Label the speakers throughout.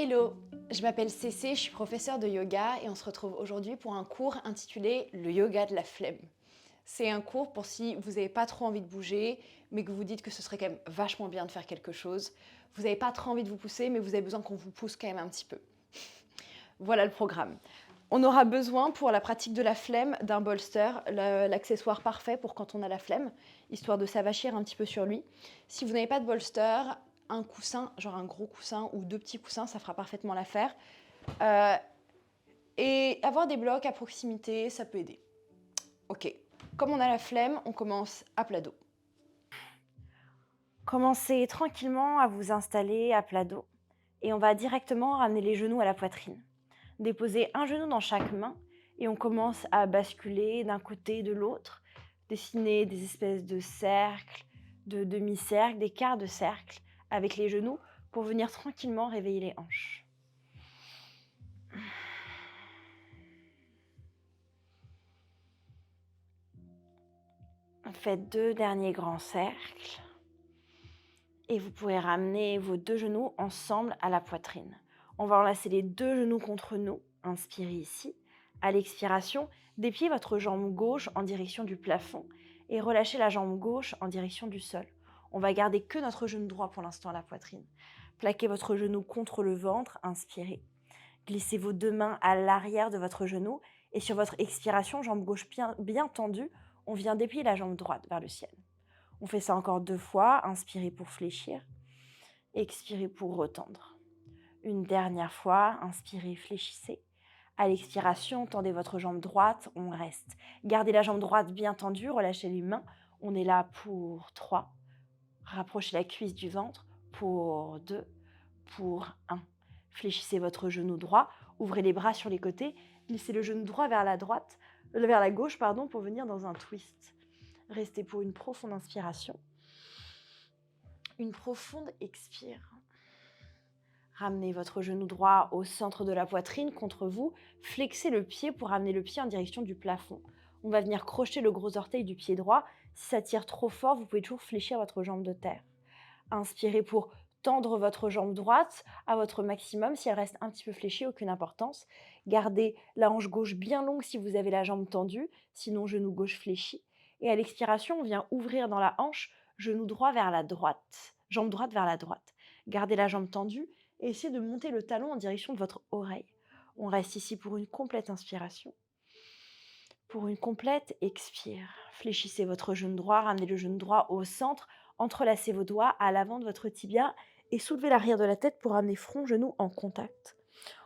Speaker 1: Hello, je m'appelle Cécé, je suis professeure de yoga et on se retrouve aujourd'hui pour un cours intitulé Le yoga de la flemme. C'est un cours pour si vous n'avez pas trop envie de bouger, mais que vous dites que ce serait quand même vachement bien de faire quelque chose. Vous n'avez pas trop envie de vous pousser, mais vous avez besoin qu'on vous pousse quand même un petit peu. Voilà le programme. On aura besoin pour la pratique de la flemme d'un bolster, l'accessoire parfait pour quand on a la flemme, histoire de s'avachir un petit peu sur lui. Si vous n'avez pas de bolster, un coussin, genre un gros coussin ou deux petits coussins, ça fera parfaitement l'affaire. Et avoir des blocs à proximité, ça peut aider. Ok, comme on a la flemme, on commence à plat dos.
Speaker 2: Commencez tranquillement à vous installer à plat dos et on va directement ramener les genoux à la poitrine. Déposez un genou dans chaque main et on commence à basculer d'un côté et de l'autre, dessiner des espèces de cercles, de demi-cercles, des quarts de cercle avec les genoux pour venir tranquillement réveiller les hanches. Faites 2 derniers grands cercles et vous pourrez ramener vos 2 genoux ensemble à la poitrine. On va enlacer les 2 genoux contre nous, inspirez ici. À l'expiration, dépliez votre jambe gauche en direction du plafond et relâchez la jambe gauche en direction du sol. On va garder que notre genou droit pour l'instant à la poitrine. Plaquez votre genou contre le ventre, inspirez. Glissez vos 2 mains à l'arrière de votre genou et sur votre expiration, jambe gauche bien tendue, on vient déplier la jambe droite vers le ciel. On fait ça encore 2 fois, inspirez pour fléchir, expirez pour retendre. Une dernière fois, inspirez, fléchissez. À l'expiration, tendez votre jambe droite, on reste. Gardez la jambe droite bien tendue, relâchez les mains. On est là pour 3. Rapprochez la cuisse du ventre pour 2, pour 1. Fléchissez votre genou droit, ouvrez les bras sur les côtés, glissez le genou droit vers la gauche pour venir dans un twist. Restez pour une profonde inspiration. Une profonde expire. Ramenez votre genou droit au centre de la poitrine contre vous. Flexez le pied pour ramener le pied en direction du plafond. On va venir crocheter le gros orteil du pied droit. Si ça tire trop fort, vous pouvez toujours fléchir votre jambe de terre. Inspirez pour tendre votre jambe droite à votre maximum. Si elle reste un petit peu fléchie, aucune importance. Gardez la hanche gauche bien longue si vous avez la jambe tendue, sinon genou gauche fléchi. Et à l'expiration, on vient ouvrir dans la hanche, genou droit vers la droite, jambe droite vers la droite. Gardez la jambe tendue et essayez de monter le talon en direction de votre oreille. On reste ici pour une complète inspiration. Pour une complète expire. Fléchissez votre genou droit, ramenez le genou droit au centre, entrelacez vos doigts à l'avant de votre tibia et soulevez l'arrière de la tête pour ramener front, genou en contact.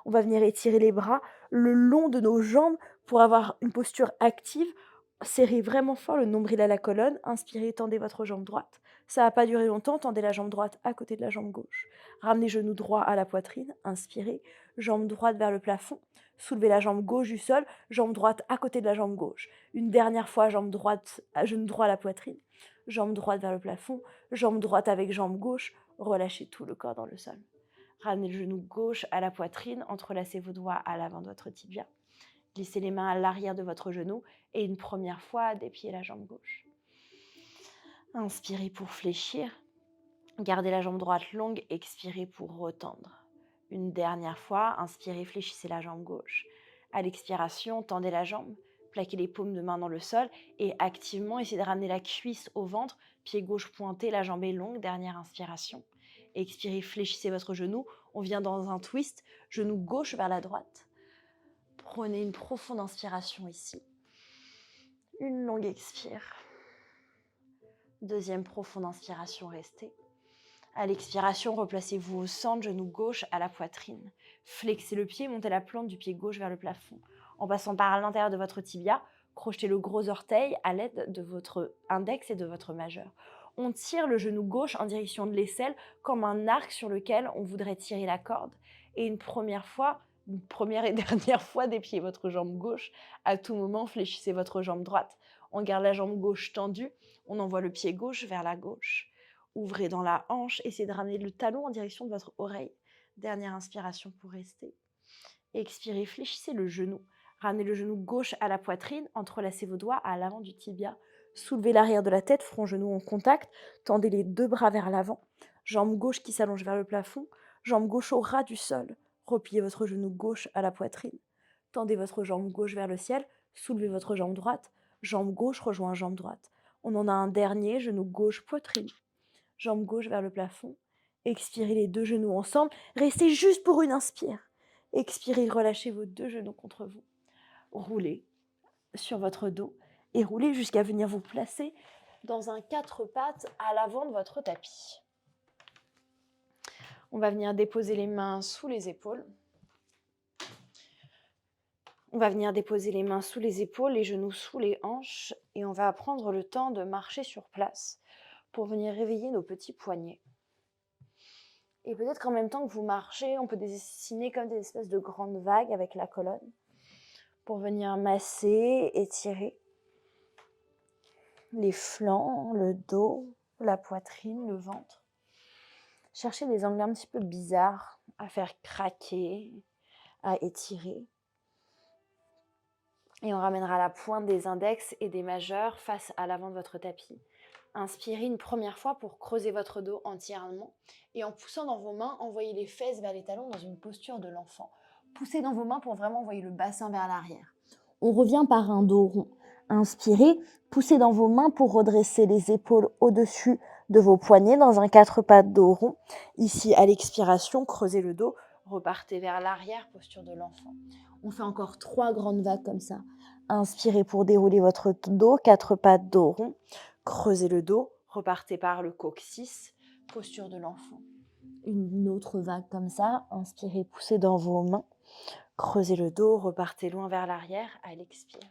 Speaker 2: On va venir étirer les bras le long de nos jambes pour avoir une posture active. Serrez vraiment fort le nombril à la colonne. Inspirez, tendez votre jambe droite. Ça va pas durer longtemps, tendez la jambe droite à côté de la jambe gauche. Ramenez genou droit à la poitrine. Inspirez, jambe droite vers le plafond. Soulevez la jambe gauche du sol, jambe droite à côté de la jambe gauche. Une dernière fois, jambe droite, genou droit à la poitrine. Jambe droite vers le plafond, jambe droite avec jambe gauche. Relâchez tout le corps dans le sol. Ramenez le genou gauche à la poitrine, entrelacez vos doigts à l'avant de votre tibia. Glissez les mains à l'arrière de votre genou et une première fois, dépliez la jambe gauche. Inspirez pour fléchir. Gardez la jambe droite longue, expirez pour retendre. Une dernière fois, inspirez, fléchissez la jambe gauche. À l'expiration, tendez la jambe, plaquez les paumes de main dans le sol et activement essayez de ramener la cuisse au ventre, pied gauche pointé, la jambe est longue, dernière inspiration. Expirez, fléchissez votre genou, on vient dans un twist, genou gauche vers la droite. Prenez une profonde inspiration ici. Une longue expire. Deuxième profonde inspiration, restez. À l'expiration, replacez-vous au centre, genou gauche à la poitrine. Flexez le pied, montez la plante du pied gauche vers le plafond. En passant par l'intérieur de votre tibia, crochetez le gros orteil à l'aide de votre index et de votre majeur. On tire le genou gauche en direction de l'aisselle comme un arc sur lequel on voudrait tirer la corde. Et une première et dernière fois, dépliez votre jambe gauche. À tout moment, fléchissez votre jambe droite. On garde la jambe gauche tendue, on envoie le pied gauche vers la gauche. Ouvrez dans la hanche, essayez de ramener le talon en direction de votre oreille. Dernière inspiration pour rester. Expirez, fléchissez le genou. Ramenez le genou gauche à la poitrine, entrelacez vos doigts à l'avant du tibia. Soulevez l'arrière de la tête, front, genou en contact. Tendez les 2 bras vers l'avant. Jambe gauche qui s'allonge vers le plafond. Jambe gauche au ras du sol. Repliez votre genou gauche à la poitrine. Tendez votre jambe gauche vers le ciel. Soulevez votre jambe droite. Jambe gauche rejoint jambe droite. On en a un dernier, genou gauche, poitrine. Jambe gauche vers le plafond. Expirez les deux genoux ensemble. Restez juste pour une inspire. Expirez, relâchez vos deux genoux contre vous. Roulez sur votre dos et roulez jusqu'à venir vous placer dans un 4 pattes à l'avant de votre tapis. On va venir déposer les mains sous les épaules. On va venir déposer les mains sous les épaules, les genoux sous les hanches et on va prendre le temps de marcher sur place pour venir réveiller nos petits poignets. Et peut-être qu'en même temps que vous marchez, on peut dessiner comme des espèces de grandes vagues avec la colonne pour venir masser, étirer les flancs, le dos, la poitrine, le ventre. Cherchez des angles un petit peu bizarres à faire craquer, à étirer. Et on ramènera la pointe des index et des majeurs face à l'avant de votre tapis. Inspirez une première fois pour creuser votre dos entièrement. Et en poussant dans vos mains, envoyez les fesses vers les talons dans une posture de l'enfant. Poussez dans vos mains pour vraiment envoyer le bassin vers l'arrière. On revient par un dos rond. Inspirez, poussez dans vos mains pour redresser les épaules au-dessus de vos poignets dans un 4 pattes dos rond. Ici, à l'expiration, creusez le dos, repartez vers l'arrière, posture de l'enfant. On fait encore 3 grandes vagues comme ça. Inspirez pour dérouler votre dos, 4 pattes dos rond. Creusez le dos, repartez par le coccyx, posture de l'enfant. Une autre vague comme ça. Inspirez, poussez dans vos mains. Creusez le dos, repartez loin vers l'arrière, à l'expire.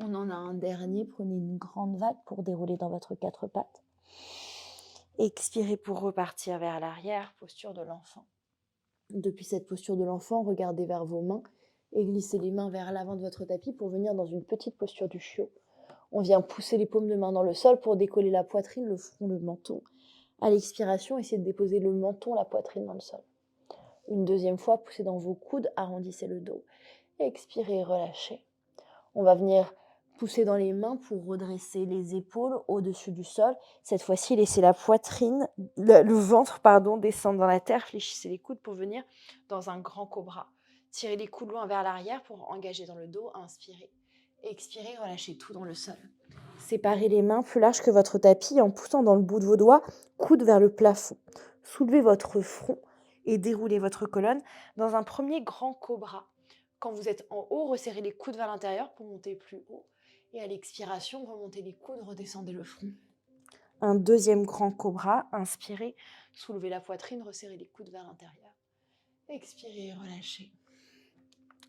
Speaker 2: On en a un dernier, prenez une grande vague pour dérouler dans votre 4 pattes. Expirez pour repartir vers l'arrière, posture de l'enfant. Depuis cette posture de l'enfant, regardez vers vos mains et glissez les mains vers l'avant de votre tapis pour venir dans une petite posture du chiot. On vient pousser les paumes de main dans le sol pour décoller la poitrine, le front, le menton. À l'expiration, essayez de déposer le menton, la poitrine dans le sol. Une deuxième fois, poussez dans vos coudes, arrondissez le dos. Expirez, relâchez. On va venir pousser dans les mains pour redresser les épaules au-dessus du sol. Cette fois-ci, laissez la poitrine, le ventre, descendre dans la terre. Fléchissez les coudes pour venir dans un grand cobra. Tirez les coudes loin vers l'arrière pour engager dans le dos. Inspirez. Expirez, relâchez tout dans le sol. Séparez les mains plus larges que votre tapis en poussant dans le bout de vos doigts, coude vers le plafond. Soulevez votre front et déroulez votre colonne dans un premier grand cobra. Quand vous êtes en haut, resserrez les coudes vers l'intérieur pour monter plus haut. Et à l'expiration, remontez les coudes, redescendez le front. Un deuxième grand cobra. Inspirez, soulevez la poitrine, resserrez les coudes vers l'intérieur. Expirez, relâchez.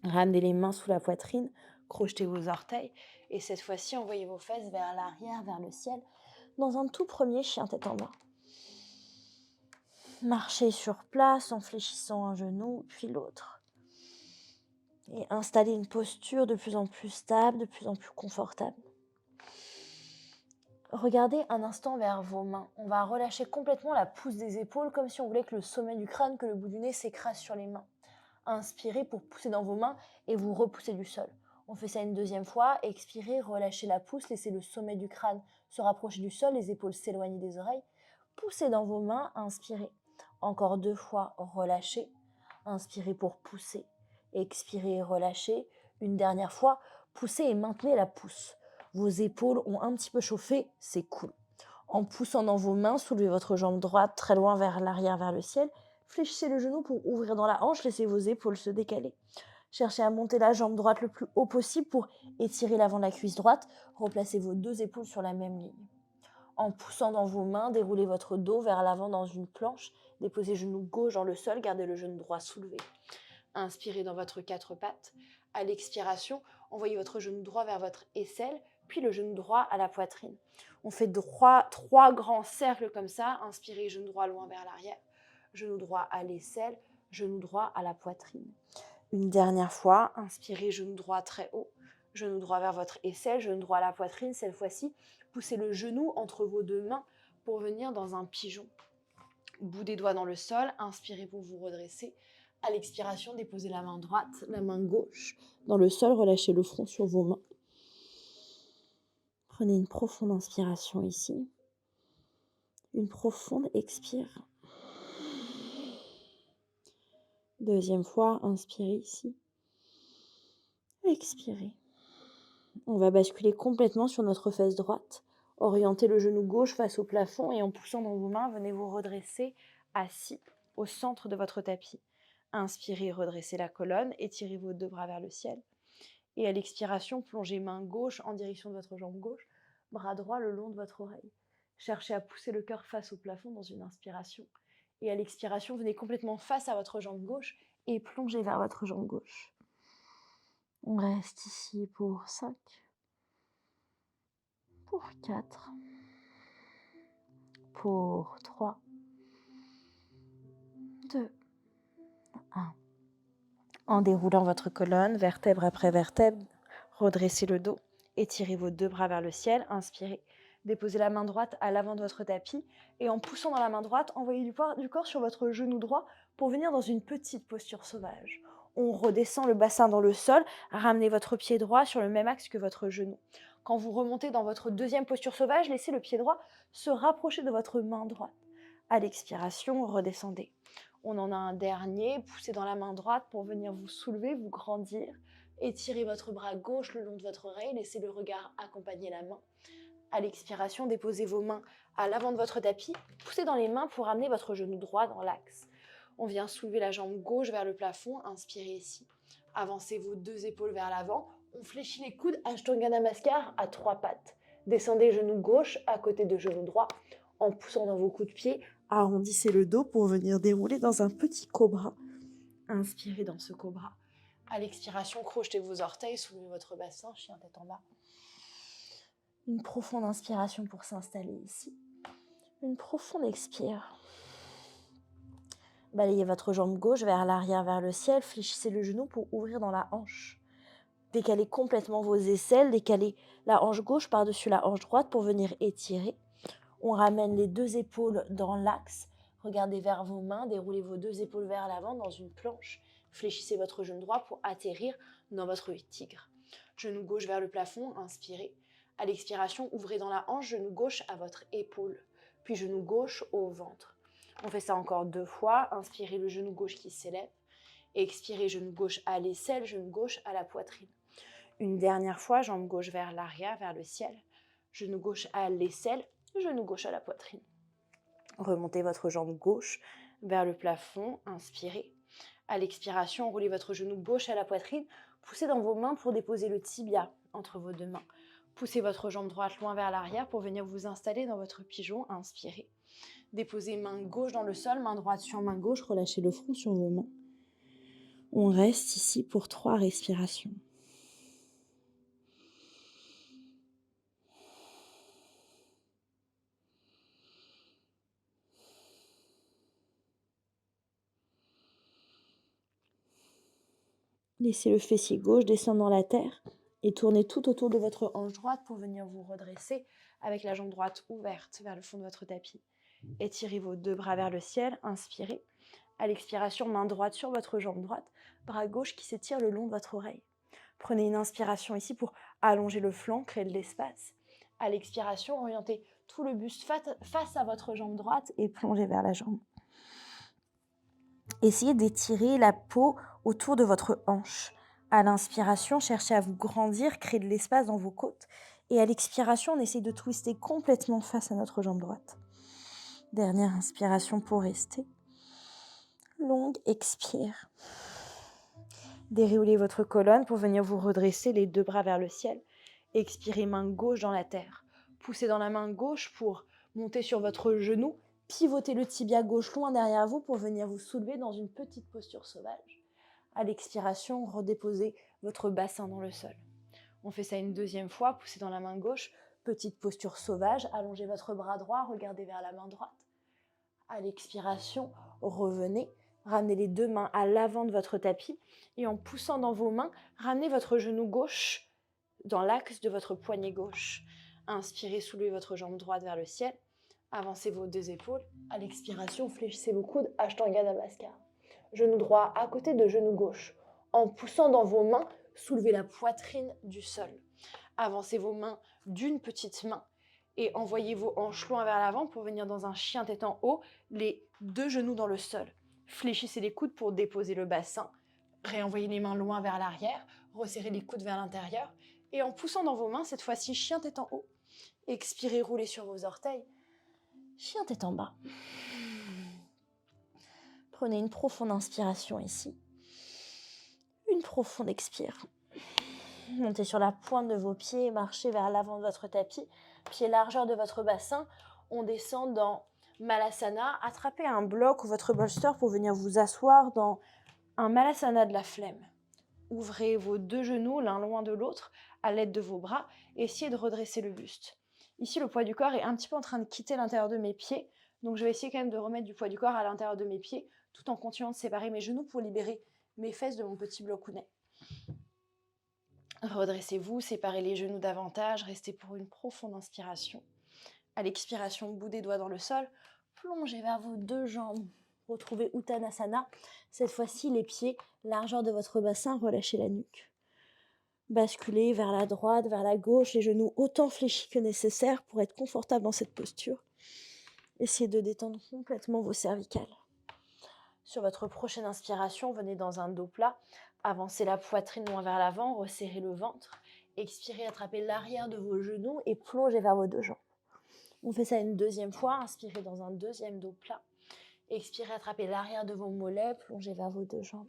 Speaker 2: Ramenez les mains sous la poitrine, crochetez vos orteils. Et cette fois-ci, envoyez vos fesses vers l'arrière, vers le ciel, dans un tout premier chien tête en bas. Marchez sur place en fléchissant un genou, puis l'autre. Et installez une posture de plus en plus stable, de plus en plus confortable. Regardez un instant vers vos mains. On va relâcher complètement la pousse des épaules, comme si on voulait que le sommet du crâne, que le bout du nez s'écrase sur les mains. Inspirez pour pousser dans vos mains et vous repoussez du sol. On fait ça une deuxième fois. Expirez, relâchez la pousse, laissez le sommet du crâne se rapprocher du sol, les épaules s'éloigner des oreilles. Poussez dans vos mains, inspirez. Encore 2 fois, relâchez. Inspirez pour pousser. Expirez, relâchez. Une dernière fois, poussez et maintenez la pousse. Vos épaules ont un petit peu chauffé, c'est cool. En poussant dans vos mains, soulevez votre jambe droite très loin vers l'arrière, vers le ciel. Fléchissez le genou pour ouvrir dans la hanche, laissez vos épaules se décaler. Cherchez à monter la jambe droite le plus haut possible pour étirer l'avant de la cuisse droite. Replacez vos 2 épaules sur la même ligne. En poussant dans vos mains, déroulez votre dos vers l'avant dans une planche. Déposez genou gauche dans le sol, gardez le genou droit soulevé. Inspirez dans votre 4 pattes. À l'expiration, envoyez votre genou droit vers votre aisselle, puis le genou droit à la poitrine. On fait 3 grands cercles comme ça. Inspirez, genou droit loin vers l'arrière. Genou droit à l'aisselle, genou droit à la poitrine. Une dernière fois, inspirez, genou droit très haut, genou droit vers votre aisselle, genou droit à la poitrine. Cette fois-ci, poussez le genou entre vos 2 mains pour venir dans un pigeon. Bout des doigts dans le sol, inspirez pour vous redresser. À l'expiration, déposez la main droite, la main gauche dans le sol, relâchez le front sur vos mains. Prenez une profonde inspiration ici. Une profonde expire. Deuxième fois, inspirez ici. Expirez. On va basculer complètement sur notre fesse droite. Orientez le genou gauche face au plafond et en poussant dans vos mains, venez vous redresser assis au centre de votre tapis. Inspirez, redressez la colonne, étirez vos deux bras vers le ciel. Et à l'expiration, plongez main gauche en direction de votre jambe gauche, bras droit le long de votre oreille. Cherchez à pousser le cœur face au plafond dans une inspiration. Et à l'expiration, venez complètement face à votre jambe gauche et plongez vers votre jambe gauche. On reste ici pour 5, pour 4, pour 3, 2, 1. En déroulant votre colonne, vertèbre après vertèbre, redressez le dos, étirez vos deux bras vers le ciel, inspirez. Déposez la main droite à l'avant de votre tapis et en poussant dans la main droite, envoyez du corps sur votre genou droit pour venir dans une petite posture sauvage. On redescend le bassin dans le sol, ramenez votre pied droit sur le même axe que votre genou. Quand vous remontez dans votre deuxième posture sauvage, laissez le pied droit se rapprocher de votre main droite. À l'expiration, redescendez. On en a un dernier, poussez dans la main droite pour venir vous soulever, vous grandir. Étirez votre bras gauche le long de votre oreille, laissez le regard accompagner la main. À l'expiration, déposez vos mains à l'avant de votre tapis, poussez dans les mains pour amener votre genou droit dans l'axe. On vient soulever la jambe gauche vers le plafond, inspirez ici. Avancez vos deux épaules vers l'avant, on fléchit les coudes, Ashtanga Namaskar à 3 pattes. Descendez genou gauche à côté de genou droit, en poussant dans vos coups de pied, arrondissez le dos pour venir dérouler dans un petit cobra. Inspirez dans ce cobra. À l'expiration, crochetez vos orteils, soulevez votre bassin, chien tête en bas. Une profonde inspiration pour s'installer ici. Une profonde expire. Balayez votre jambe gauche vers l'arrière, vers le ciel. Fléchissez le genou pour ouvrir dans la hanche. Décalez complètement vos aisselles. Décalez la hanche gauche par-dessus la hanche droite pour venir étirer. On ramène les deux épaules dans l'axe. Regardez vers vos mains. Déroulez vos deux épaules vers l'avant dans une planche. Fléchissez votre genou droit pour atterrir dans votre tigre. Genou gauche vers le plafond. Inspirez. À l'expiration, ouvrez dans la hanche, genou gauche à votre épaule, puis genou gauche au ventre. On fait ça encore 2 fois. Inspirez le genou gauche qui s'élève. Expirez, genou gauche à l'aisselle, genou gauche à la poitrine. Une dernière fois, jambe gauche vers l'arrière, vers le ciel. Genou gauche à l'aisselle, genou gauche à la poitrine. Remontez votre jambe gauche vers le plafond. Inspirez. À l'expiration, roulez votre genou gauche à la poitrine. Poussez dans vos mains pour déposer le tibia entre vos deux mains. Poussez votre jambe droite loin vers l'arrière pour venir vous installer dans votre pigeon. Inspirez. Déposez main gauche dans le sol, main droite sur main gauche. Relâchez le front sur vos mains. On reste ici pour 3 respirations. Laissez le fessier gauche descendre dans la terre et tournez tout autour de votre hanche droite pour venir vous redresser avec la jambe droite ouverte vers le fond de votre tapis. Étirez vos deux bras vers le ciel, inspirez. À l'expiration, main droite sur votre jambe droite, bras gauche qui s'étire le long de votre oreille. Prenez une inspiration ici pour allonger le flanc, créer de l'espace. À l'expiration, orientez tout le buste face à votre jambe droite et plongez vers la jambe. Essayez d'étirer la peau autour de votre hanche. À l'inspiration, cherchez à vous grandir, créer de l'espace dans vos côtes. Et à l'expiration, on essaye de twister complètement face à notre jambe droite. Dernière inspiration pour rester. Longue expire. Déroulez votre colonne pour venir vous redresser, les deux bras vers le ciel. Expirez, main gauche dans la terre. Poussez dans la main gauche pour monter sur votre genou. Pivotez le tibia gauche loin derrière vous pour venir vous soulever dans une petite posture sauvage. À l'expiration, redéposez votre bassin dans le sol. On fait ça une deuxième fois. Poussez dans la main gauche. Petite posture sauvage. Allongez votre bras droit. Regardez vers la main droite. À l'expiration, revenez. Ramenez les deux mains à l'avant de votre tapis et en poussant dans vos mains, ramenez votre genou gauche dans l'axe de votre poignet gauche. Inspirez, soulevez votre jambe droite vers le ciel. Avancez vos deux épaules. À l'expiration, fléchissez vos coudes, Ashtanga Namaskar. Genou droit à côté de genou gauche. En poussant dans vos mains, soulevez la poitrine du sol. Avancez vos mains d'une petite main et envoyez vos hanches loin vers l'avant pour venir dans un chien tête en haut, les deux genoux dans le sol.
Speaker 1: Fléchissez les coudes pour déposer le bassin. Réenvoyez les mains loin vers l'arrière. Resserrez les coudes vers l'intérieur. Et en poussant dans vos mains, cette fois-ci, chien tête en haut. Expirez, roulez sur vos orteils.
Speaker 2: Chien tête en bas. Prenez une profonde inspiration ici. Une profonde expire. Montez sur la pointe de vos pieds et marchez vers l'avant de votre tapis. Pied largeur de votre bassin. On descend dans Malasana. Attrapez un bloc ou votre bolster pour venir vous asseoir dans un Malasana de la flemme. Ouvrez vos deux genoux l'un loin de l'autre à l'aide de vos bras et essayez de redresser le buste. Ici, le poids du corps est un petit peu en train de quitter l'intérieur de mes pieds. Donc, je vais essayer quand même de remettre du poids du corps à l'intérieur de mes pieds tout en continuant de séparer mes genoux pour libérer mes fesses de mon petit blocounet. Redressez-vous, séparez les genoux davantage, restez pour une profonde inspiration. À l'expiration, bout des doigts dans le sol, plongez vers vos deux jambes. Retrouvez Uttanasana. Cette fois-ci, les pieds, largeur de votre bassin, relâchez la nuque. Basculez vers la droite, vers la gauche, les genoux autant fléchis que nécessaire pour être confortable dans cette posture. Essayez de détendre complètement vos cervicales. Sur votre prochaine inspiration, venez dans un dos plat. Avancez la poitrine loin vers l'avant, resserrez le ventre. Expirez, attrapez l'arrière de vos genoux et plongez vers vos deux jambes. On fait ça une deuxième fois. Inspirez dans un deuxième dos plat. Expirez, attrapez l'arrière de vos mollets, plongez vers vos deux jambes.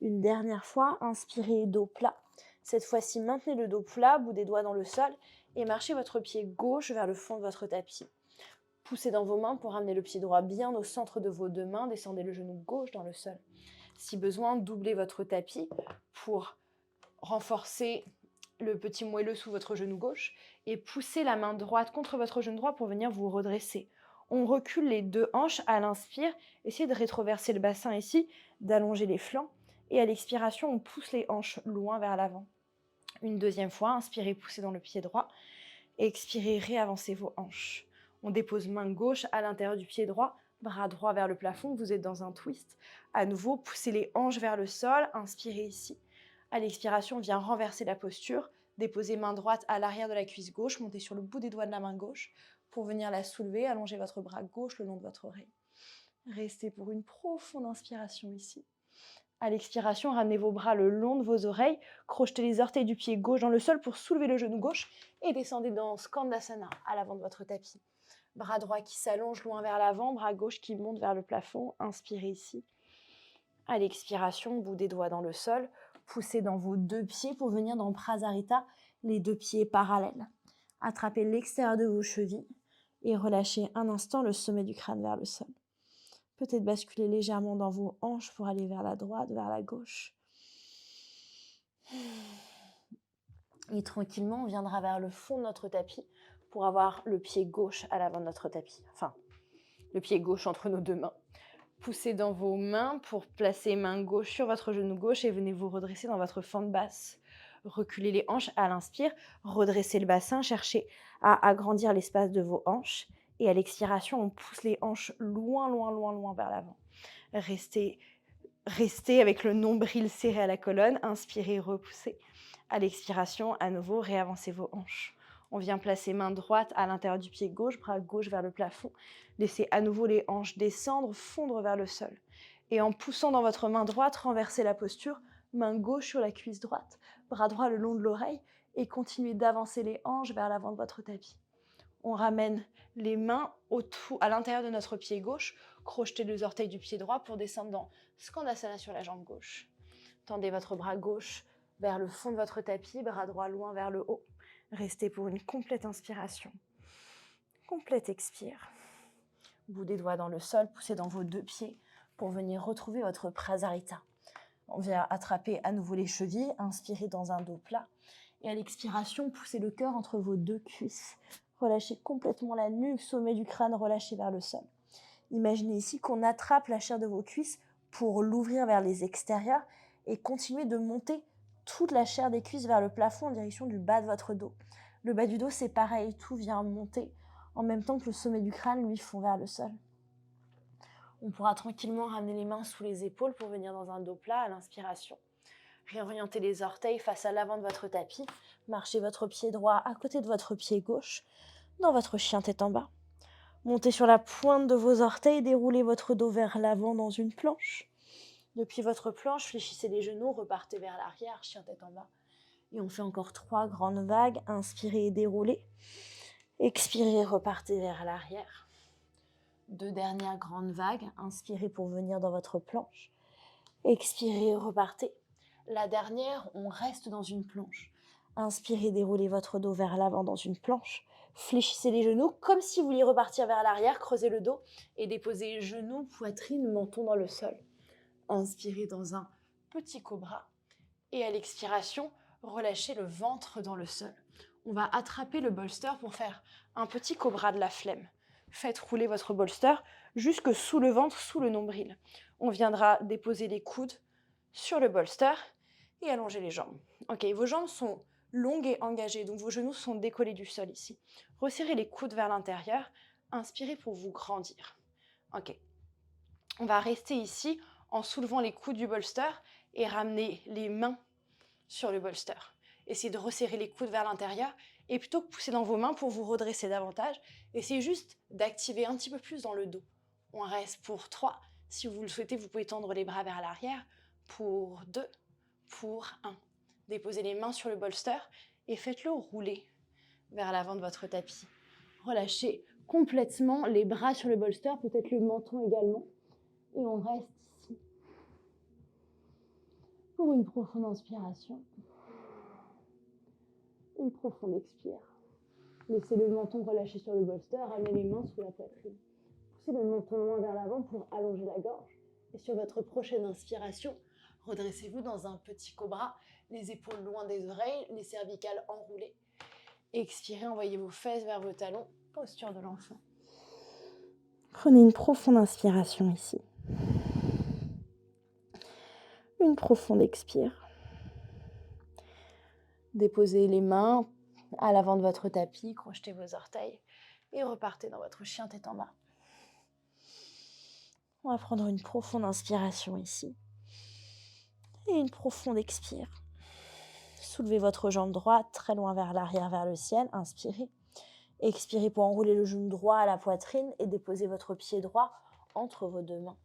Speaker 2: Une dernière fois, inspirez, dos plat. Cette fois-ci, maintenez le dos plat, bout des doigts dans le sol et marchez votre pied gauche vers le fond de votre tapis. Poussez dans vos mains pour ramener le pied droit bien au centre de vos deux mains. Descendez le genou gauche dans le sol. Si besoin, doublez votre tapis pour renforcer le petit moelleux sous votre genou gauche et poussez la main droite contre votre genou droit pour venir vous redresser. On recule les deux hanches à l'inspire. Essayez de rétroverser le bassin ici, d'allonger les flancs. Et à l'expiration, on pousse les hanches loin vers l'avant. Une deuxième fois, inspirez, poussez dans le pied droit. Expirez, réavancez vos hanches. On dépose main gauche à l'intérieur du pied droit, bras droit vers le plafond, vous êtes dans un twist. À nouveau, poussez les hanches vers le sol, inspirez ici. À l'expiration, on vient renverser la posture, déposez main droite à l'arrière de la cuisse gauche, montez sur le bout des doigts de la main gauche pour venir la soulever, allongez votre bras gauche le long de votre oreille. Restez pour une profonde inspiration ici. À l'expiration, ramenez vos bras le long de vos oreilles, crochetez les orteils du pied gauche dans le sol pour soulever le genou gauche et descendez dans Skandasana à l'avant de votre tapis. Bras droit qui s'allonge loin vers l'avant, bras gauche qui monte vers le plafond. Inspirez ici. À l'expiration, bout des doigts dans le sol, poussez dans vos deux pieds pour venir dans Prasarita, les deux pieds parallèles. Attrapez l'extérieur de vos chevilles et relâchez un instant le sommet du crâne vers le sol. Peut-être basculer légèrement dans vos hanches pour aller vers la droite, vers la gauche. Et tranquillement, on viendra vers le fond de notre tapis pour avoir le pied gauche à l'avant de notre tapis. Enfin, le pied gauche entre nos deux mains. Poussez dans vos mains pour placer main gauche sur votre genou gauche et venez vous redresser dans votre fente basse. Reculez les hanches à l'inspire, redressez le bassin, cherchez à agrandir l'espace de vos hanches. Et à l'expiration, on pousse les hanches loin, loin, loin, loin vers l'avant. Restez avec le nombril serré à la colonne. Inspirez, repoussez. À l'expiration, à nouveau, réavancez vos hanches. On vient placer main droite à l'intérieur du pied gauche, bras gauche vers le plafond. Laissez à nouveau les hanches descendre, fondre vers le sol. Et en poussant dans votre main droite, renversez la posture. Main gauche sur la cuisse droite, bras droit le long de l'oreille. Et continuez d'avancer les hanches vers l'avant de votre tapis. On ramène les mains à l'intérieur de notre pied gauche. Crochetez les orteils du pied droit pour descendre dans Skandasana sur la jambe gauche. Tendez votre bras gauche vers le fond de votre tapis, bras droit loin vers le haut. Restez pour une complète inspiration. Complète expire. Bout des doigts dans le sol, poussez dans vos deux pieds pour venir retrouver votre Prasarita. On vient attraper à nouveau les chevilles, inspirez dans un dos plat. Et à l'expiration, poussez le cœur entre vos deux cuisses. Relâchez complètement la nuque, sommet du crâne relâché vers le sol. Imaginez ici qu'on attrape la chair de vos cuisses pour l'ouvrir vers les extérieurs et continuer de monter toute la chair des cuisses vers le plafond en direction du bas de votre dos. Le bas du dos, c'est pareil, tout vient monter en même temps que le sommet du crâne, lui, fond vers le sol. On pourra tranquillement ramener les mains sous les épaules pour venir dans un dos plat à l'inspiration. Réorientez les orteils face à l'avant de votre tapis. Marchez votre pied droit à côté de votre pied gauche dans votre chien tête en bas. Montez sur la pointe de vos orteils, déroulez votre dos vers l'avant dans une planche. Depuis votre planche, fléchissez les genoux, repartez vers l'arrière, chien tête en bas. Et on fait encore 3 grandes vagues. Inspirez et déroulez. Expirez, repartez vers l'arrière. 2 dernières grandes vagues. Inspirez pour venir dans votre planche. Expirez, repartez. La dernière, on reste dans une planche. Inspirez, déroulez votre dos vers l'avant dans une planche. Fléchissez les genoux comme si vous vouliez repartir vers l'arrière. Creusez le dos et déposez genoux, poitrine, menton dans le sol. Inspirez dans un petit cobra. Et à l'expiration, relâchez le ventre dans le sol. On va attraper le bolster pour faire un petit cobra de la flemme. Faites rouler votre bolster jusque sous le ventre, sous le nombril. On viendra déposer les coudes sur le bolster et allonger les jambes. Ok, vos jambes sont longues et engagées, donc vos genoux sont décollés du sol ici. Resserrez les coudes vers l'intérieur. Inspirez pour vous grandir. Ok, on va rester ici en soulevant les coudes du bolster et ramener les mains sur le bolster. Essayez de resserrer les coudes vers l'intérieur et plutôt que pousser dans vos mains pour vous redresser davantage, essayez juste d'activer un petit peu plus dans le dos. On reste pour 3. Si vous le souhaitez, vous pouvez tendre les bras vers l'arrière. Pour 2, pour 1. Déposez les mains sur le bolster et faites-le rouler vers l'avant de votre tapis. Relâchez complètement les bras sur le bolster, peut-être le menton également. Et on reste ici pour une profonde inspiration. Une profonde expire. Laissez le menton relâcher sur le bolster, ramenez les mains sous la poitrine. Poussez le menton loin vers l'avant pour allonger la gorge. Et sur votre prochaine inspiration, redressez-vous dans un petit cobra, les épaules loin des oreilles, les cervicales enroulées. Expirez, envoyez vos fesses vers vos talons, posture de l'enfant. Prenez une profonde inspiration ici. Une profonde expire. Déposez les mains à l'avant de votre tapis, crochetez vos orteils et repartez dans votre chien tête en bas. On va prendre une profonde inspiration ici et une profonde expire. Soulevez votre jambe droite très loin vers l'arrière, vers le ciel. Inspirez. Expirez pour enrouler le genou droit à la poitrine et déposez votre pied droit entre vos 2 mains.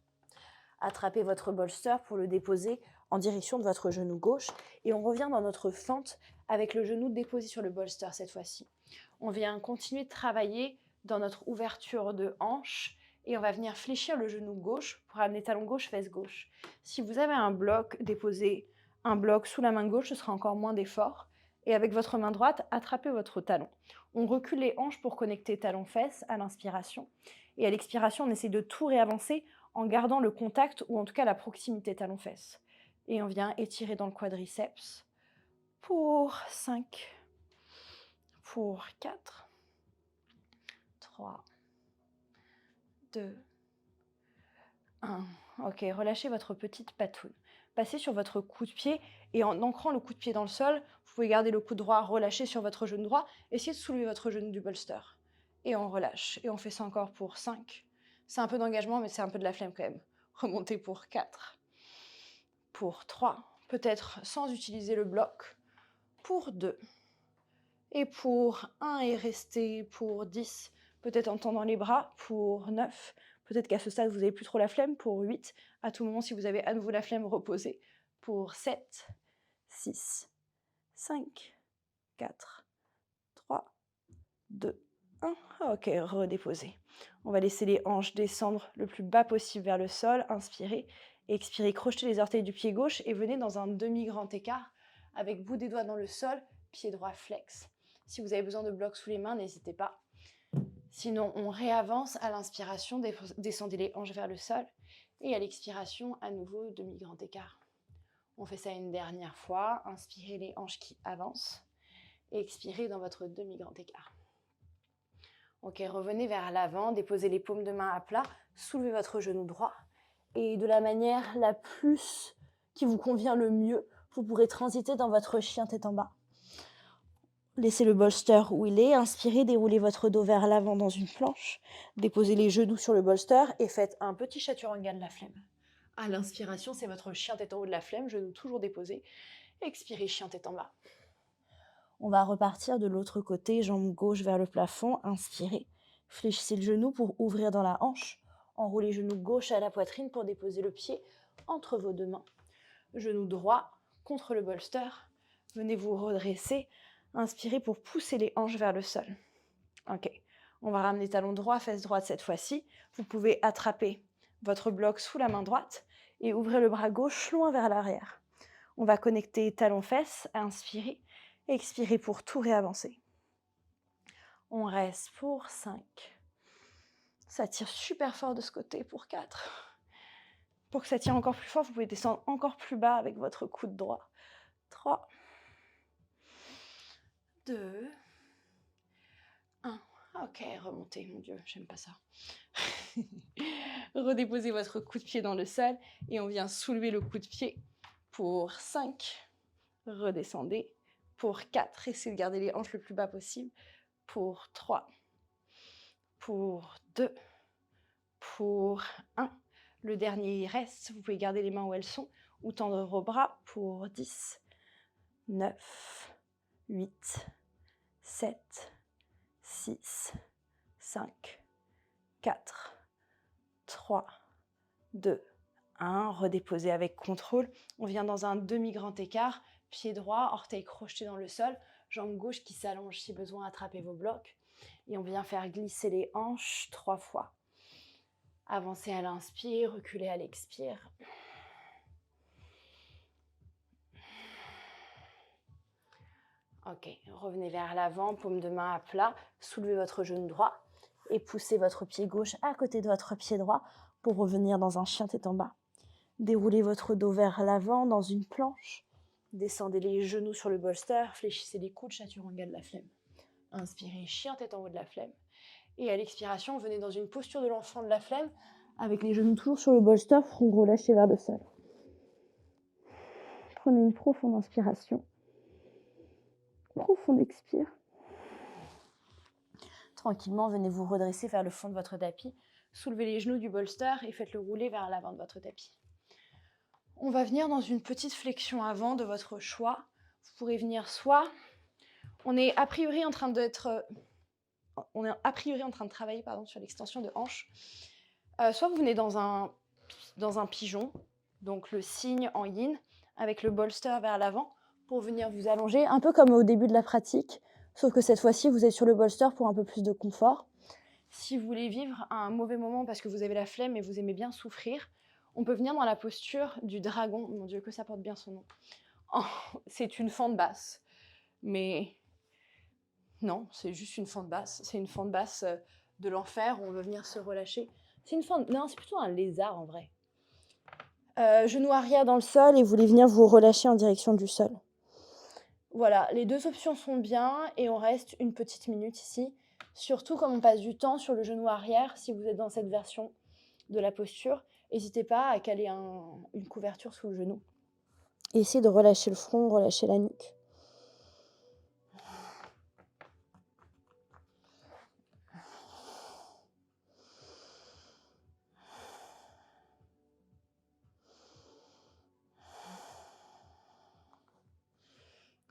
Speaker 2: Attrapez votre bolster pour le déposer en direction de votre genou gauche et on revient dans notre fente avec le genou déposé sur le bolster cette fois-ci. On vient continuer de travailler dans notre ouverture de hanche et on va venir fléchir le genou gauche pour amener talon gauche, fesse gauche. Si vous avez un bloc, déposez un bloc sous la main gauche, ce sera encore moins d'effort. Et avec votre main droite, attrapez votre talon. On recule les hanches pour connecter talon-fesse à l'inspiration. Et à l'expiration, on essaie de tout réavancer en gardant le contact ou en tout cas la proximité talon-fesse. Et on vient étirer dans le quadriceps pour 5, pour 4, 3, 2, 1. Ok, relâchez votre petite patoune. Passez sur votre coup de pied et en ancrant le coup de pied dans le sol, vous pouvez garder le coude droit relâché sur votre genou droit. Essayez de soulever votre genou du bolster. Et on relâche. Et on fait ça encore pour 5. C'est un peu d'engagement, mais c'est un peu de la flemme quand même. Remontez pour 4. Pour 3. Peut-être sans utiliser le bloc. Pour 2. Et pour 1 et restez pour 10. Peut-être en tendant les bras pour 9. Peut-être qu'à ce stade, vous n'avez plus trop la flemme pour 8. À tout moment, si vous avez à nouveau la flemme, reposez pour 7, 6, 5, 4, 3, 2, 1. Ok, redéposez. On va laisser les hanches descendre le plus bas possible vers le sol. Inspirez. Expirez, crochetez les orteils du pied gauche et venez dans un demi-grand écart avec bout des doigts dans le sol, pied droit flex. Si vous avez besoin de blocs sous les mains, n'hésitez pas. Sinon, on réavance à l'inspiration, descendez les hanches vers le sol et à l'expiration, à nouveau, demi-grand écart. On fait ça une dernière fois. Inspirez les hanches qui avancent et expirez dans votre demi-grand écart. Ok, revenez vers l'avant, déposez les paumes de main à plat, soulevez votre genou droit et de la manière la plus qui vous convient le mieux, vous pourrez transiter dans votre chien tête en bas. Laissez le bolster où il est, inspirez, déroulez votre dos vers l'avant dans une planche, déposez les genoux sur le bolster et faites un petit chaturanga de la flemme. À l'inspiration, c'est votre chien tête en haut de la flemme, genoux toujours déposés. Expirez, chien tête en bas. On va repartir de l'autre côté, jambe gauche vers le plafond, inspirez, Fléchissez le genou pour ouvrir dans la hanche. Enroulez genou gauche à la poitrine pour déposer le pied entre vos deux mains. Genou droit contre le bolster. Venez vous redresser. Inspirez pour pousser les hanches vers le sol. Ok. On va ramener talon droit, fesse droite cette fois-ci. Vous pouvez attraper votre bloc sous la main droite et ouvrir le bras gauche loin vers l'arrière. On va connecter talon-fesse. Inspirez. Expirez pour tout réavancer. On reste pour 5. Ça tire super fort de ce côté pour 4. Pour que ça tire encore plus fort, vous pouvez descendre encore plus bas avec votre coude droit. 3, 2, 1. Ok, remontez, mon Dieu, j'aime pas ça. Redéposez votre coup de pied dans le sol et on vient soulever le coup de pied pour 5. Redescendez pour 4. Essayez de garder les hanches le plus bas possible. Pour 3. Pour 2. Pour 1. Le dernier, il reste. Vous pouvez garder les mains où elles sont ou tendre vos bras pour 10, 9, 8, 7, 6, 5, 4, 3, 2, 1. Redéposez avec contrôle. On vient dans un demi-grand écart. Pied droit, orteil crocheté dans le sol. Jambe gauche qui s'allonge si besoin, attrapez vos blocs. Et on vient faire glisser les hanches 3 fois. Avancez à l'inspire, reculez à l'expire. Ok, revenez vers l'avant, paume de main à plat, soulevez votre genou droit et poussez votre pied gauche à côté de votre pied droit pour revenir dans un chien tête en bas. Déroulez votre dos vers l'avant dans une planche. Descendez les genoux sur le bolster, fléchissez les coudes, chaturanga de la flemme. Inspirez, chien tête en haut de la flemme. Et à l'expiration, venez dans une posture de l'enfant de la flemme, avec les genoux toujours sur le bolster, front relâché vers le sol. Prenez une profonde inspiration. Profonde expire. Tranquillement, venez vous redresser vers le fond de votre tapis. Soulevez les genoux du bolster et faites-le rouler vers l'avant de votre tapis. On va venir dans une petite flexion avant de votre choix. Vous pourrez venir soit... On est a priori en train de travailler sur l'extension de hanche. Soit vous venez dans un pigeon, donc le signe en yin, avec le bolster vers l'avant, pour venir vous allonger, un peu comme au début de la pratique, sauf que cette fois-ci, vous êtes sur le bolster pour un peu plus de confort. Si vous voulez vivre un mauvais moment parce que vous avez la flemme et vous aimez bien souffrir, on peut venir dans la posture du dragon. Mon Dieu, que ça porte bien son nom. Oh, c'est une fente basse, mais... Non, c'est juste une fente basse. C'est une fente basse de l'enfer où on veut venir se relâcher. C'est une fente... Non, c'est plutôt un lézard en vrai. Genou arrière dans le sol et vous voulez venir vous relâcher en direction du sol. Voilà, les deux options sont bien et on reste une petite minute ici. Surtout comme on passe du temps sur le genou arrière, si vous êtes dans cette version de la posture, n'hésitez pas à caler une couverture sous le genou. Essayez de relâcher le front, relâcher la nuque.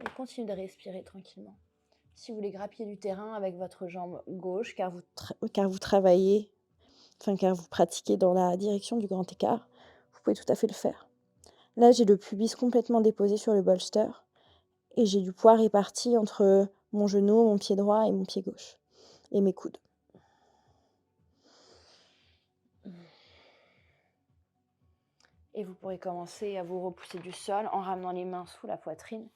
Speaker 2: Et continuez de respirer tranquillement. Si vous voulez grappiller du terrain avec votre jambe gauche, car vous travaillez, car vous pratiquez dans la direction du grand écart, vous pouvez tout à fait le faire. Là, j'ai le pubis complètement déposé sur le bolster et j'ai du poids réparti entre mon genou, mon pied droit et mon pied gauche et mes coudes. Et vous pourrez commencer à vous repousser du sol en ramenant les mains sous la poitrine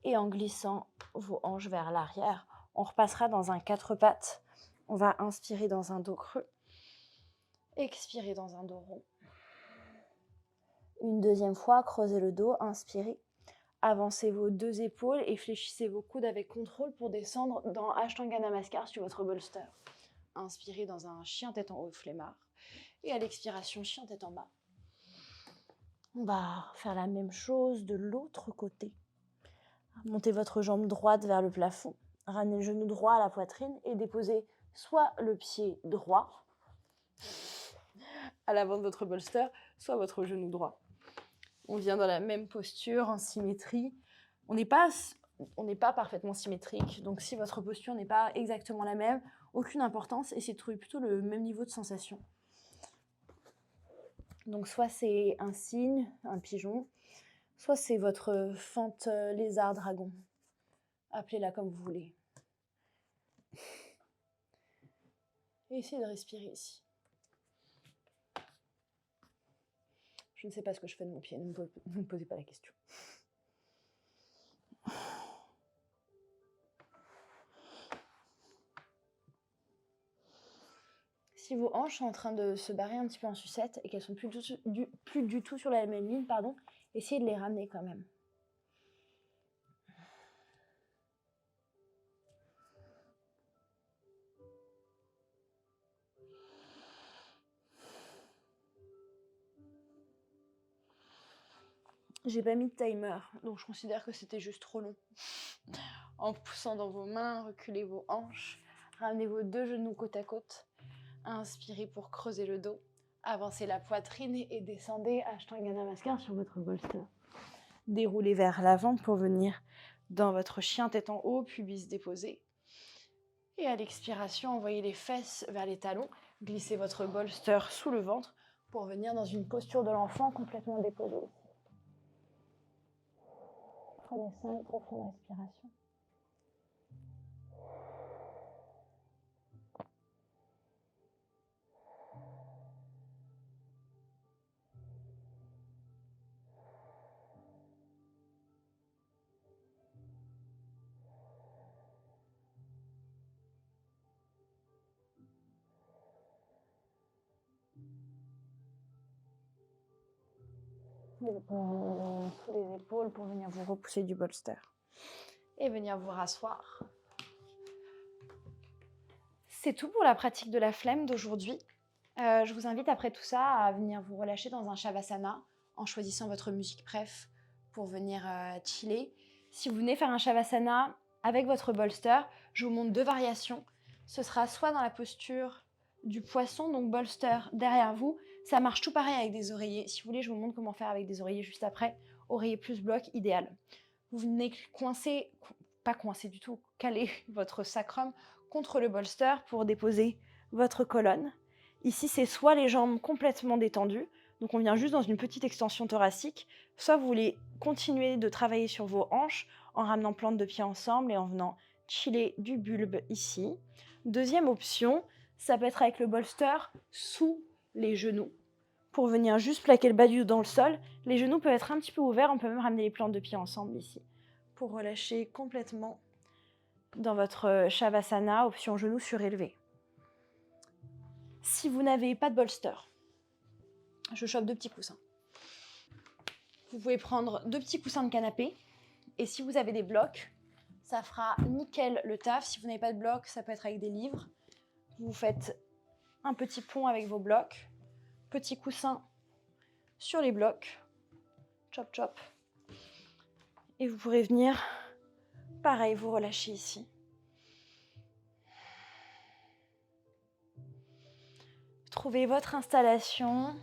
Speaker 2: et en glissant vos hanches vers l'arrière. On repassera dans un 4 pattes. On va inspirer dans un dos creux, expirer dans un dos rond. Une deuxième fois, creusez le dos, inspirez. Avancez vos deux épaules et fléchissez vos coudes avec contrôle pour descendre dans Ashtanga Namaskar sur votre bolster. Inspirez dans un chien tête en haut, flemmard. Et à l'expiration, chien tête en bas. On va faire la même chose de l'autre côté. Montez votre jambe droite vers le plafond. Ramenez le genou droit à la poitrine et déposez soit le pied droit à l'avant de votre bolster, soit votre genou droit. On vient dans la même posture, en symétrie. On n'est pas parfaitement symétrique, donc si votre posture n'est pas exactement la même, aucune importance. Essayez de trouver plutôt le même niveau de sensation. Donc soit c'est un cygne, un pigeon, soit c'est votre fente lézard dragon. Appelez-la comme vous voulez. Et essayez de respirer ici. Je ne sais pas ce que je fais de mon pied, ne me posez pas la question. Si vos hanches sont en train de se barrer un petit peu en sucette et qu'elles sont plus du tout sur la même ligne, essayez de les ramener quand même. J'ai pas mis de timer, donc je considère que c'était juste trop long. En poussant dans vos mains, reculez vos hanches, ramenez vos 2 genoux côte à côte. Inspirez pour creuser le dos. Avancez la poitrine et descendez Ashtanga Namaskar sur votre bolster. Déroulez vers l'avant pour venir dans votre chien tête en haut, pubis déposé. Et à l'expiration, envoyez les fesses vers les talons. Glissez votre bolster sous le ventre pour venir dans une posture de l'enfant complètement déposée. Prenez 5 profondes respirations. Sous les épaules pour venir vous repousser du bolster. Et venir vous rasseoir. C'est tout pour la pratique de la flemme d'aujourd'hui. Je vous invite après tout ça à venir vous relâcher dans un Shavasana en choisissant votre musique préf pour venir chiller. Si vous venez faire un Shavasana avec votre bolster, je vous montre 2 variations. Ce sera soit dans la posture du poisson, donc bolster derrière vous. Ça marche tout pareil avec des oreillers. Si vous voulez, je vous montre comment faire avec des oreillers juste après. Oreiller plus bloc, idéal. Vous venez pas coincer du tout, caler votre sacrum contre le bolster pour déposer votre colonne. Ici, c'est soit les jambes complètement détendues, donc on vient juste dans une petite extension thoracique, soit vous voulez continuer de travailler sur vos hanches en ramenant plante de pied ensemble et en venant chiller du bulbe ici. Deuxième option, ça peut être avec le bolster sous les genoux pour venir juste plaquer le bas du dos dans le sol. Les genoux peuvent être un petit peu ouverts, on peut même ramener les plantes de pied ensemble ici pour relâcher complètement dans votre Shavasana, option genoux surélevés. Si vous n'avez pas de bolster, je chope 2 petits coussins. Vous pouvez prendre 2 petits coussins de canapé et si vous avez des blocs, ça fera nickel le taf. Si vous n'avez pas de blocs, ça peut être avec des livres. Vous faites un petit pont avec vos blocs, petit coussin sur les blocs, chop chop. Et vous pourrez venir, pareil, vous relâcher ici. Trouvez votre installation,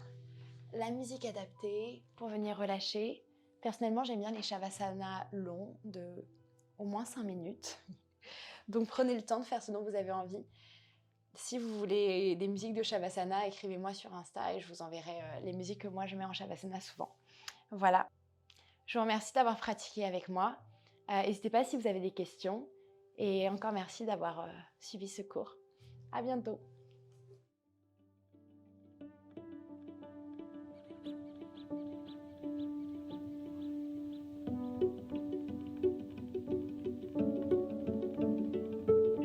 Speaker 2: la musique adaptée pour venir relâcher. Personnellement, j'aime bien les Shavasana longs de au moins 5 minutes. Donc prenez le temps de faire ce dont vous avez envie. Si vous voulez des musiques de Shavasana, écrivez-moi sur Insta et je vous enverrai les musiques que moi je mets en Shavasana souvent. Voilà. Je vous remercie d'avoir pratiqué avec moi. N'hésitez pas si vous avez des questions. Et encore merci d'avoir suivi ce cours. À bientôt.